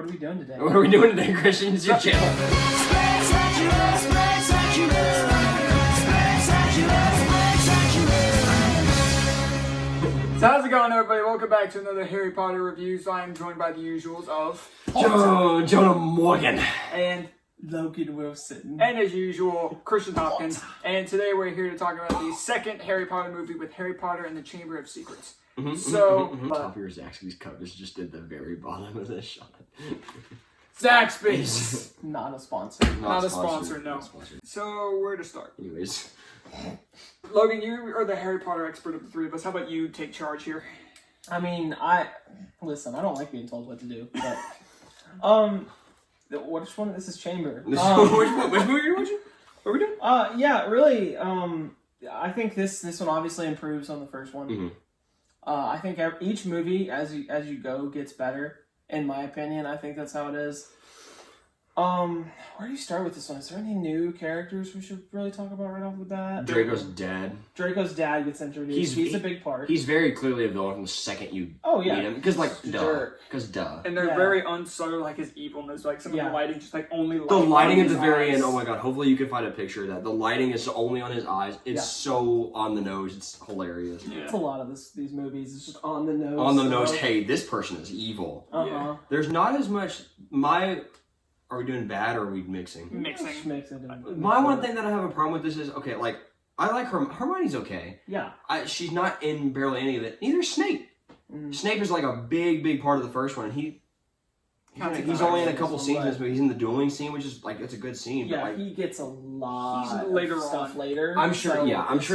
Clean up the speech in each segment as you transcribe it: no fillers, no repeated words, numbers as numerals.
What are we doing today? What are we doing today, Christian? It's your channel. So how's it going, everybody? Welcome back to another Harry Potter review. So I am joined by the usuals of Jonah Morgan. and Logan Wilson. and as usual, Christian Hopkins. And today we're here to talk about the second Harry Potter movie with Harry Potter and the Chamber of Secrets. Top of your Zaxby's cup is just at the very bottom of this shot. Zaxby's. Not a sponsor. Not a sponsor, no. Not sponsored. So where to start? Anyways. Logan, you are the Harry Potter expert of the three of us. How about you take charge here? I mean, listen, I don't like being told what to do, but which one? This is Chamber. Which movie are you watching? What are we doing? Yeah, really. I think this one obviously improves on the first one. Mm-hmm. I think each movie as you go gets better. In my opinion, I think that's how it is. Where do you start with this one? Is there any new characters we should really talk about right off the bat? Draco's dad. Draco's dad gets introduced. He's a big part. He's very clearly a villain from the second you meet him. Because, duh. And they're very unsubtle, like his evilness. Like some of the lighting, just like only light. The lighting at the very end, oh my god, hopefully you can find a picture of that. The lighting is only on his eyes. It's so on the nose. It's hilarious. Yeah. It's a lot of these movies. It's just on the nose. On the nose, hey, this person is evil. Uh-huh. There's not as much... Are we doing bad or are we mixing? Mixing. My one thing that I have a problem with this is, okay, like, I like Hermione's okay. Yeah. She's not in barely any of it. Neither is Snape. Snape is like a big part of the first one. And he's only in a couple scenes in this movie. He's in the dueling scene, which is, like, it's a good scene. Yeah, but, like, he gets a lot of stuff later. I'm sure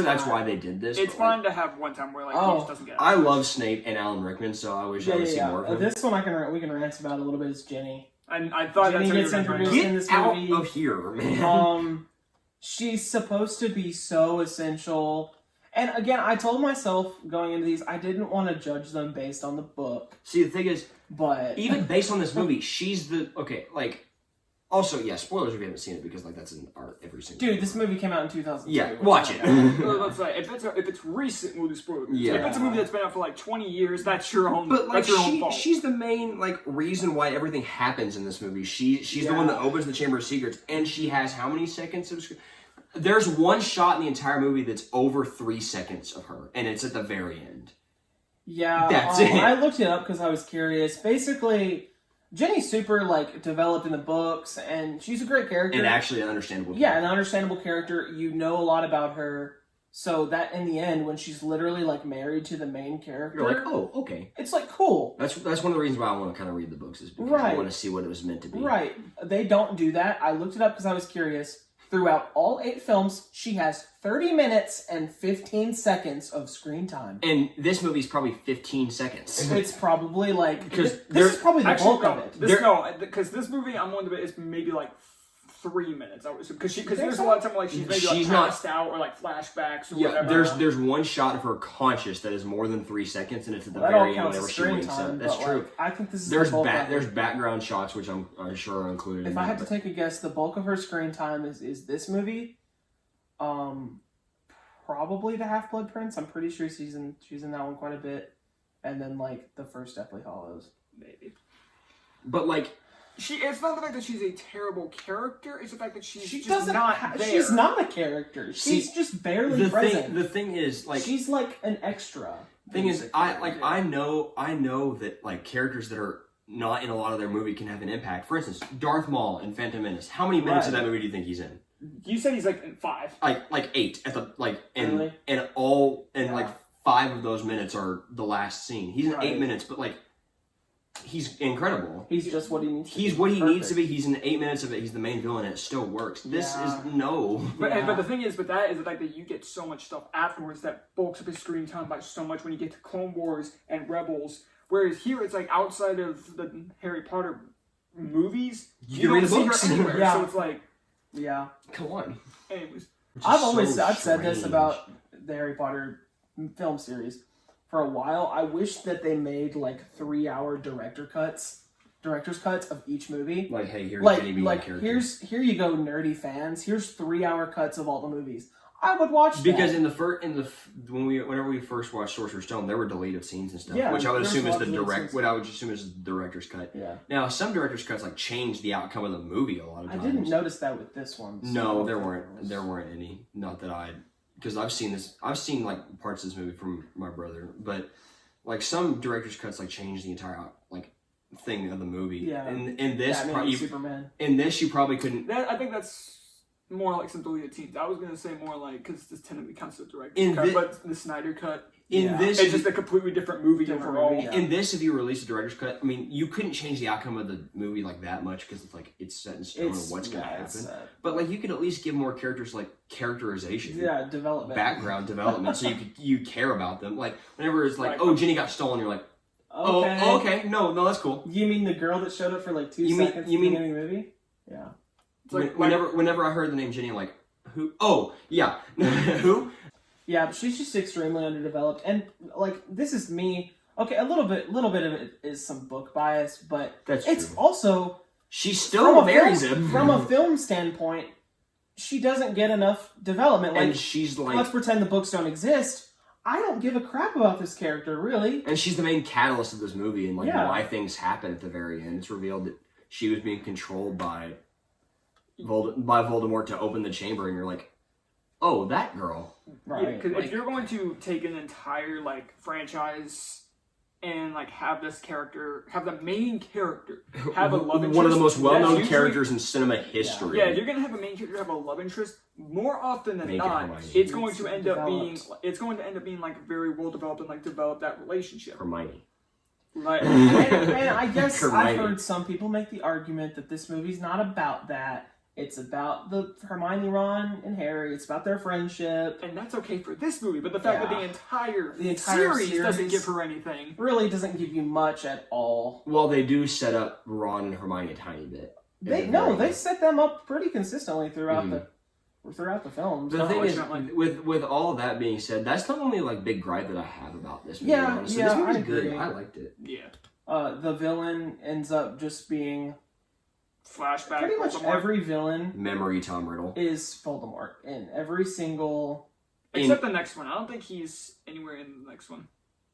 that's why they did this. It's fun to have one time where, like, he just doesn't get it. I love Snape and Alan Rickman, so I wish I would see more of him. This one we can rant about a little bit is Jenny. I thought Jenny that's gets introduced Get in this out movie. of here, man. She's supposed to be so essential. And again, I told myself going into these, I didn't want to judge them based on the book. See, the thing is, but even based on this movie, she's the Also, yeah, spoilers if you haven't seen it because that's in every single. Dude, this movie came out in 2002. Yeah, watch it. Let's say if it's recent, we'll do spoilers. Yeah. If it's a movie that's been out for like 20 years, that's your own. But like, that's your own fault. she's the main reason why everything happens in this movie. She's the one that opens the Chamber of Secrets, and she has how many seconds of screen? There's one shot in the entire movie that's over 3 seconds of her, and it's at the very end. Yeah, that's it. I looked it up because I was curious. Basically, Jenny's super developed in the books, and she's a great character. And actually an understandable character. Yeah, an understandable character. You know a lot about her, so that in the end, when she's literally married to the main character, you're like, oh, okay. It's cool. That's one of the reasons why I want to kind of read the books is because I want to see what it was meant to be. Right. They don't do that. I looked it up because I was curious. Throughout all 8 films, she has 30 minutes and 15 seconds of screen time. And this movie's probably 15 seconds. It's probably because this is probably the bulk of it. Because this movie, I'm willing to bet, is maybe 3 minutes. Because there's a lot of time she's maybe passed out or flashbacks or whatever. There's one shot of her conscious that is more than 3 seconds, and it's at the very end whenever she wakes up. That's true. I think this is there's background shots which I'm sure are included. If I had to take a guess, the bulk of her screen time is this movie. Probably the Half-Blood Prince. I'm pretty sure she's in that one quite a bit, and then the first Deathly Hallows, maybe. But it's not the fact that she's a terrible character, it's the fact that she's not there. She's not a character. She's just barely present. The thing is, she's an extra. Thing is, I know that characters that are not in a lot of their movie can have an impact. For instance, Darth Maul in Phantom Menace. How many minutes of that movie do you think he's in? You said he's in 5. 8 at the really? and 5 of those minutes are the last scene. He's in 8 minutes, but he's incredible. He's just what he needs to be. He's what he needs to be. He's in 8 minutes of it. He's the main villain, and it still works. This is no. But the thing is with that is the fact that you get so much stuff afterwards that bulks up his screen time by so much when you get to Clone Wars and Rebels. Whereas here it's outside of the Harry Potter movies, you don't see her anywhere. Yeah. So it's come on. Anyways, I've said this about the Harry Potter film series. For a while, I wish that they made 3-hour director's cuts of each movie. Hey, here's Jenny being a character. Here you go, nerdy fans. Here's 3-hour cuts of all the movies. I would watch because that. whenever we first watched Sorcerer's Stone, there were deleted scenes and stuff, Yeah, which I would there's assume is lots of deleted scenes. what I would assume is the director's cut. Yeah. Now, some director's cuts like change the outcome of the movie a lot of I times. didn't notice that with this one. So No, there weren't any. Not that because I've seen like parts of this movie from my brother, but like some director's cuts like change the entire like thing of the movie. Yeah. And in this, Superman. in this you probably couldn't. I think that's more like some deleted scenes. I was gonna say more like because this technically counts as a director's In cut, but the Snyder cut. This, it's just a completely different movie overall. movie, yeah. In this, if you release a director's cut, I mean, you couldn't change the outcome of the movie like that much because it's like it's set in stone of what's gonna happen. But like you could at least give more characters like characterization, development, background development, so you care about them. Like whenever it's like, oh, Ginny got stolen, you're like, okay, no, that's cool. You mean the girl that showed up for like 2 seconds at the beginning of the movie? Yeah. It's like, whenever I heard the name Ginny, I'm like, who? Oh, yeah, who? Yeah, but she's just extremely underdeveloped, and like this is me. Okay, a little bit of it is some book bias, but it's true. Also she still marries him from a film standpoint. She doesn't get enough development. Like, and she's like, let's pretend the books don't exist. I don't give a crap about this character, really. And she's the main catalyst of this movie, and like Yeah. why things happen at the very end. It's revealed that she was being controlled by Voldemort to open the chamber, and you're like, oh, that girl. Right. Because if you're going to take an entire like franchise and like have this character, have the main character have a love interest, one of the most well-known usually, characters in cinema history. Yeah, if you're gonna have a main character have a love interest, more often than Make it not, Hermione. it's going to end up being like very well developed and like develop that relationship. Hermione. Right. and I guess Hermione. I've heard some people make the argument that this movie's not about that. It's about the Hermione, Ron, and Harry. It's about their friendship. And that's okay for this movie, but the fact that the entire series doesn't give her anything really doesn't give you much at all. Well, they do set up Ron and Hermione a tiny bit. They set them up pretty consistently throughout the films. The thing is, with all of that being said, that's the only like big gripe that I have about this movie. Honestly. This movie's good. I liked it. Yeah. The villain ends up just being flashback. Pretty much Voldemort. every villain Memory Tom Riddle is Voldemort in every single. Except the next one. I don't think he's anywhere in the next one.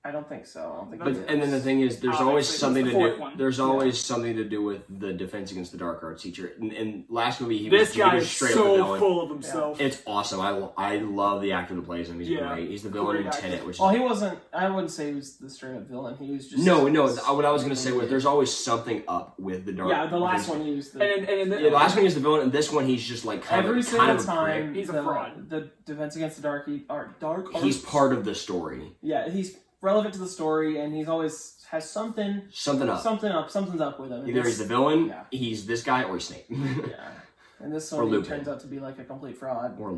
I don't think so. I don't think. But and then the thing is, there's always something to do. There's always something to do with the Defense Against the Dark Arts teacher. In last movie, he was straight up the villain. Full of himself. It's awesome. I love the actor that plays him. He's great. He's the villain in Tenet. Which he wasn't. I wouldn't say he was the straight up villain. He was just no. What I was gonna say was there's always something up with the Dark. Yeah, the last one he was the. The last one he's the villain, and this one he's just like every single time he's a fraud. The Defense Against the Dark He's part of the story. Yeah, he's relevant to the story, and he's always has something's up with him. Either he's the villain, he's this guy, or he's Snape. Yeah, and this one he turns out to be like a complete fraud. Or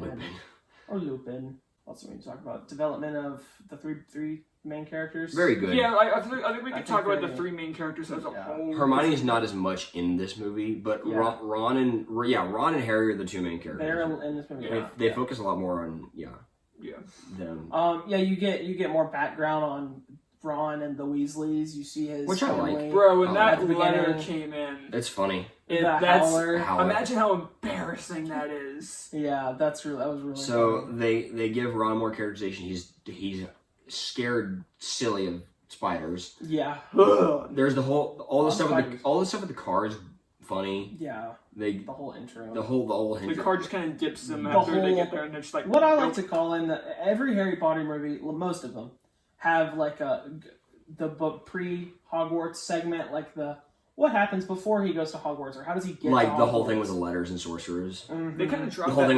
Lupin. What's we talk about? Development of the three main characters. Very good. Yeah, I think we could talk about the three main characters as a whole. Hermione's not as much in this movie, but Ron and Harry are the two main characters. They're in this movie. They focus a lot more on them. You get more background on Ron and the Weasleys. You see his which family. I like. Bro, when that letter came in, it's funny. Imagine how embarrassing that is. Yeah, that was really. So funny. they give Ron more characterization. He's scared silly of spiders. Yeah. There's all the stuff with the car is funny. Yeah. The whole intro. The whole intro. The car just kind of dips them after they get there, and they're just like. What I like to call in every Harry Potter movie, most of them have like the pre-Hogwarts segment, like what happens before he goes to Hogwarts, or how does he get like to the Hogwarts? whole thing with the letters and sorcerers. Mm-hmm. They kind of drop the whole thing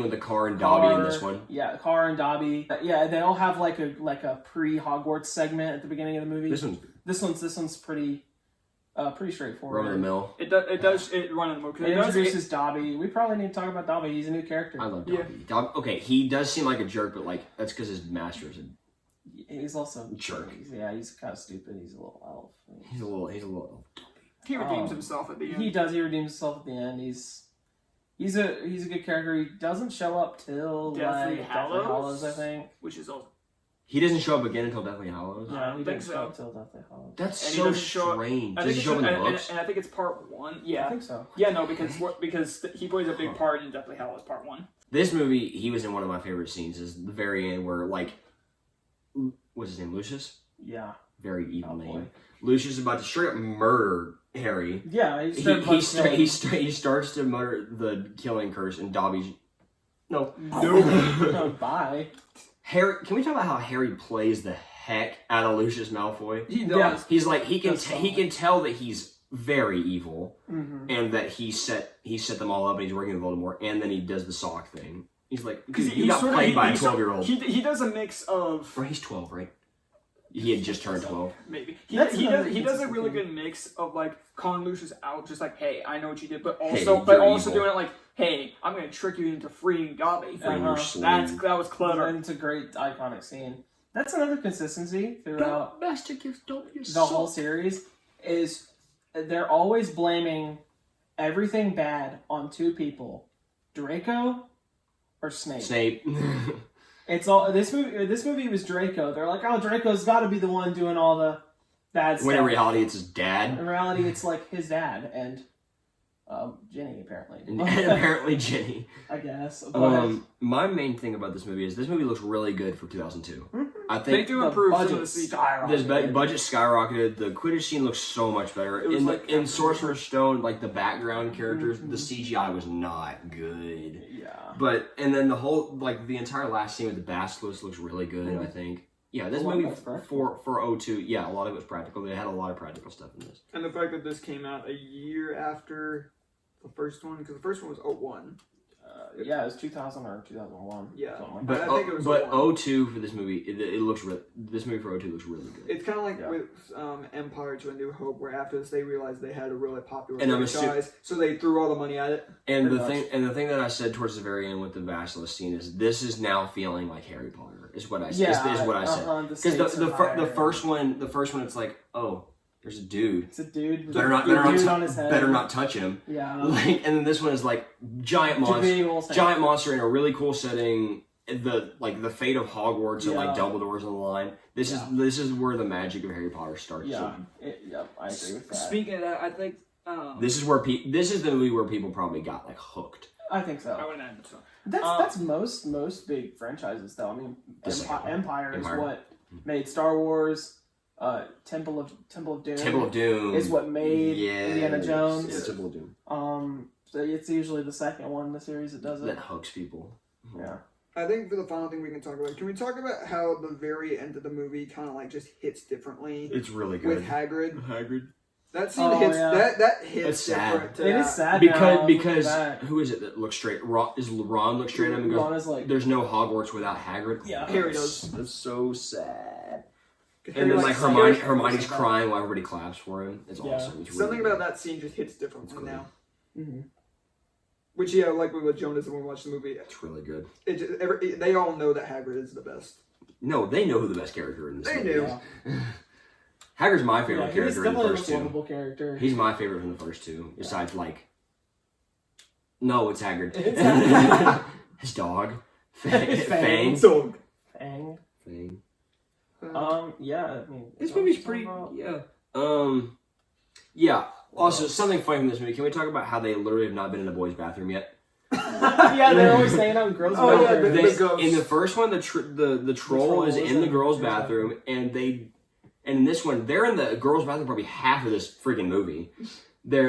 with the car and Dobby in this one. Yeah, Car and Dobby. Yeah, they all have like a pre-Hogwarts segment at the beginning of the movie. This one's pretty straightforward. Run of the mill. It does run of the mill. It introduces Dobby. We probably need to talk about Dobby. He's a new character. I love Dobby. Yeah. Okay, he does seem like a jerk, but like that's because his master is a he's also a jerk. He's kind of stupid. He's a little elf. He's a little elf. He redeems himself at the end. He does. He redeems himself at the end. He's a good character. He doesn't show up till Deathly Hallows, I think. Which is also. He doesn't show up again until Deathly Hallows. No, he doesn't show up till Deathly Hallows. That's so strange. Does he show up in the books? And I think it's part 1. Yeah, I think so. Yeah, no, because he plays a big part in Deathly Hallows Part 1. This movie, he was in one of my favorite scenes. Is the very end where what's his name? Lucius. Yeah. Very evil Boy. name. Lucius is about to straight up murder Harry. Yeah, He starts to mutter the killing curse, and Dobby's no. Bye. Harry, can we talk about how Harry plays the heck out of Lucius Malfoy? He does. Yeah. He's like he can tell that he's very evil, Mm-hmm. and that he set them all up, and he's working with Voldemort, and then he does the sock thing. He's like, dude, he got played by a 12-year-old. He does a mix of. Or he's 12, right? He had just turned 12. Maybe he That's does a really thing. good mix of like calling Lucius out, just like, hey, I know what you did, but Hey, also you're evil. doing it like, hey, I'm gonna trick you into freeing Dobby. Freeing your Uh-huh. sleeve. That was clever. And it's a great iconic scene. That's another consistency throughout Don't the whole series is they're always blaming everything bad on two people, Draco or Snape. Snape. It's all this movie was Draco. They're like, oh, Draco's got to be the one doing all the bad stuff. When in reality, it's his dad. In reality, it's like his dad and Ginny apparently. And apparently Jenny. I guess. But My main thing about this movie is this movie looks really good for 2002. I They think do the improve some of budget the CGI. skyrocketed. budget skyrocketed. The Quidditch scene looks so much better. It was In like in Sorcerer's Stone, like the background characters, Mhm. the CGI was not good. Yeah. And then the whole the entire last scene with the basilisk looks really good. I think. Yeah, this A lot movie of it's practical. for '02. Yeah, a lot of it was practical. They had a lot of practical stuff in this. And the fact that this came out a year after the first one, because the first one was 01. Yeah, it was 2000 or 2001. Yeah. something like But that. I think it was but 01. '02 for this movie, it looks this movie for '02 looks really good. It's kind of like Yeah. with Empire to A New Hope, where after this they realized they had a really popular And I'm franchise, so they threw all the money at it. And Pretty the thing that I said towards the very end with the basilisk scene is this is now feeling like Harry Potter. Is what I said. Yeah, is what I said. the Because stakes are the higher. first one it's like, oh, there's a dude. It's a dude with Better a dude on his head. better not touch him. Yeah. Like, and then this one is like giant monster in a really cool setting. The fate of Hogwarts and like Yeah. Dumbledore's on the line. This is where the magic of Harry Potter starts. Yeah. Yep, I agree with that. Speaking of that, I think This is the movie where people probably got like hooked. I think so. I wouldn't add so. That's most big franchises though. I mean, The second one. Empire is Empire. what made Star Wars. Temple of Doom. Temple of Doom is what made Indiana Jones. Yeah, Temple of Doom. So it's usually the second one in the series that does That it. hooks people. Yeah. I think for the final thing we can talk about, can we talk about how the very end of the movie kind of like just hits differently It's really good. with Hagrid? Hagrid. That scene hits that hits It's sad. different. To It that. is sad now, Because looking back. who is it that looks straight? Ron looks straight at him and Ron goes, is like, "There's no Hogwarts without Hagrid." Yeah. Harry does. That's so sad. And Harry then likes Hermione's Harry. crying while everybody claps for him. It's Yeah. awesome. It's really Something good. about that scene just hits differently It's now. mm-hmm. Which like with Jonas when we watched the movie, It's really good. they all know that Hagrid is the best. No, they know who the best character in this They movie knew. is. Hagrid's my Yeah, favorite he's character in the definitely the first most two. lovable character. He's my favorite from the first two. Besides, no, it's Hagrid. It's Hagrid. His dog, Fang. Fang. So Fang. Fang. Yeah, I mean, This movie's pretty. Yeah. Yeah. Also, something funny from this movie. Can we talk about how they literally have not been in a boy's bathroom yet? Yeah, they're always staying out in girls' Oh, yeah, bathrooms. the ghost. In the first one, the troll troll is is in the in girls' the girls' bathroom, and in this one, they're in the girls' bathroom probably half of this freaking movie. They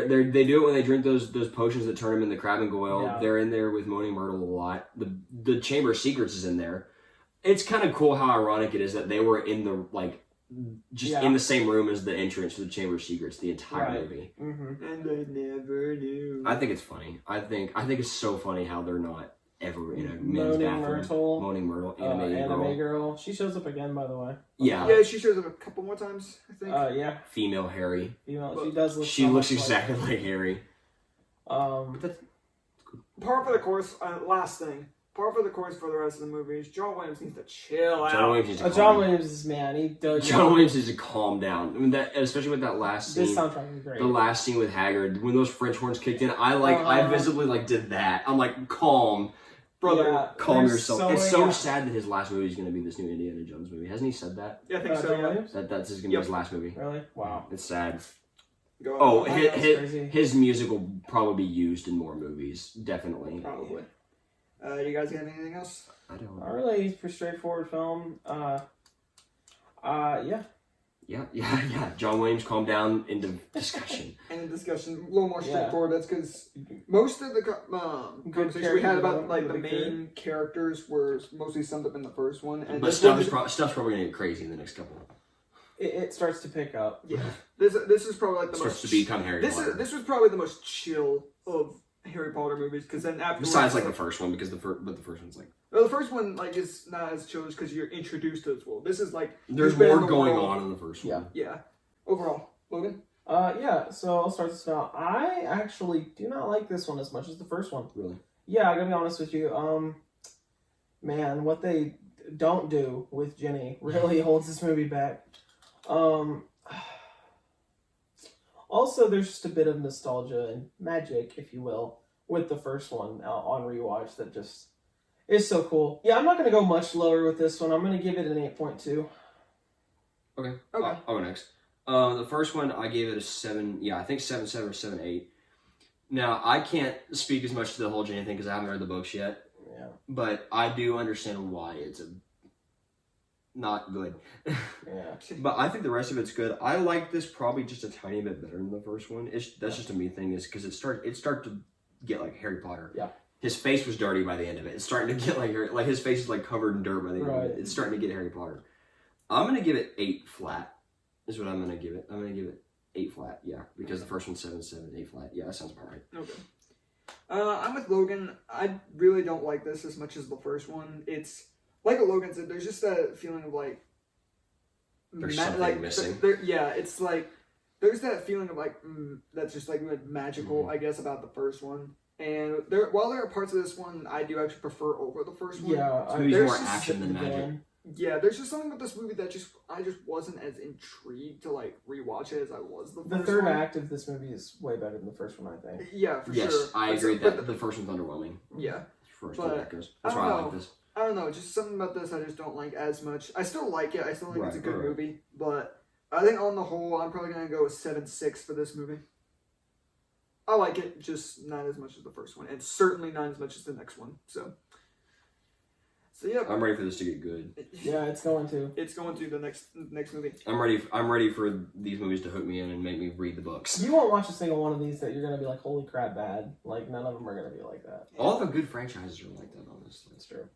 do it when they drink those potions that turn them into Crab and Goyle. Yeah. They're in there with Moaning Myrtle a lot. The Chamber of Secrets is in there. It's kind of cool how ironic it is that they were in the in the same room as the entrance to the Chamber of Secrets the entire movie. Mm-hmm. and I never knew. I think it's funny. I think it's so funny how they're not ever in a men's bathroom. Moaning Myrtle, anime girl. She shows up again, by the way. Yeah. Yeah, she shows up a couple more times, I think. Yeah. Female Harry. She does look. She so looks much exactly like Harry. Par for the course. Last thing. Par for the course for the rest of the movies. John Williams needs to chill out. John Williams needs to John calm Williams is man. He does. John Williams needs to calm down. I mean, that especially with that last scene. This soundtrack is great. The last scene with Hagrid, when those French horns kicked in, I visibly did that. I'm like, calm, brother, Yeah, calm there's yourself. so It's many- so sad that his last movie is going to be this new Indiana Jones movie. Hasn't he said that? Yeah, I think so. John Yeah. Williams? That's going to be his last movie. Really? Wow. It's sad. Go Oh, on. That's crazy. his music will probably be used in more movies. Definitely. Probably. You guys have anything else? I don't. Not really. It's a pretty straightforward film. Yeah. Yeah. John Williams, calm down into discussion. And in discussion, a little more Yeah. straightforward. That's because most of the conversation we had about like the really main characters were mostly summed up in the first one. And But this stuff's one- probably gonna get crazy in the next couple. It starts to pick up. Yeah, this is probably like the Starts most. to become Harry Potter. This was probably the most chill of Harry Potter movies because then after Besides like the first one, because the first one's like well, the first one like is not as chill because you're introduced to this world. This is like there's you've been more in the going world. on in the first one. Yeah. Overall, Logan. Yeah, so I'll start this out. I actually do not like this one as much as the first one. Really? Yeah, I gotta be honest with you. Man, what they don't do with Ginny really holds this movie back. Also, there's just a bit of nostalgia and magic, if you will, with the first one on rewatch that just is so cool. Yeah, I'm not gonna go much lower with this one. I'm gonna give it an 8.2. Okay. Okay. I'll go next. The first one I gave it a 7. Yeah, I think 7.7 or 7.8. Now I can't speak as much to the whole Ginny thing because I haven't read the books yet. Yeah. But I do understand why it's not good. Yeah. But I think the rest of it's good. I like this probably just a tiny bit better than the first one. That's just a me thing, is because it started to get like Harry Potter. Yeah. His face was dirty by the end of it. It's starting to get like his face is like covered in dirt by the end of Right. it. It's starting to get Harry Potter. I'm gonna give it 8 flat. Is what I'm gonna give it. I'm gonna give it 8 flat. Yeah, because the first one's 7.7, 8 flat. Yeah, that sounds about right. Okay. I'm with Logan. I really don't like this as much as the first one. It's like what Logan said. There's just that feeling of like There's something missing. Yeah, it's like there's that feeling of like that's just like magical, Mhm. I guess, about the first one. And while there are parts of this one I do actually prefer over the first one. Yeah. This movie's there's more just action than the magic. villain. Yeah, there's just something about this movie that I just wasn't as intrigued to like rewatch it as I was the The first third one. act of this movie is way better than the first one, I think. Yeah, for Yes, sure. I But agree but that the first one's underwhelming. yeah. As far as But that goes. That's I why don't I like know. this. I don't know, just something about this I just don't like as much. I still like it. I still think it's a Right, good right. movie, but I think on the whole, I'm probably gonna go with 7.6 for this movie. I like it, just not as much as the first one, and certainly not as much as the next one. So yeah, I'm ready for this to get good. Yeah, it's going to. it's going to the next movie. I'm ready for these movies to hook me in and make me read the books. You won't watch a single one of these that you're gonna be like, holy crap, bad. Like, none of them are gonna be like that. All the good franchises are like that, honestly. That's true.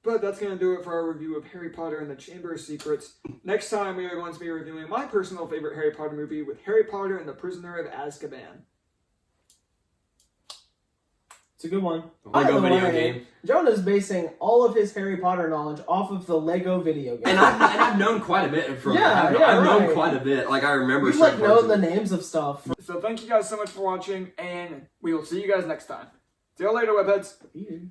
But that's going to do it for our review of Harry Potter and the Chamber of Secrets. Next time, we are going to be reviewing my personal favorite Harry Potter movie with Harry Potter and the Prisoner of Azkaban. It's a good one. Lego By the video way, game. Jonah's basing all of his Harry Potter knowledge off of the Lego video game. And I've known quite a bit from Yeah, I've yeah, known right. quite a bit. Like I remember You've like certain parts known of the it. names of stuff. So thank you guys so much for watching, and we will see you guys next time. See you later, webheads. Weird.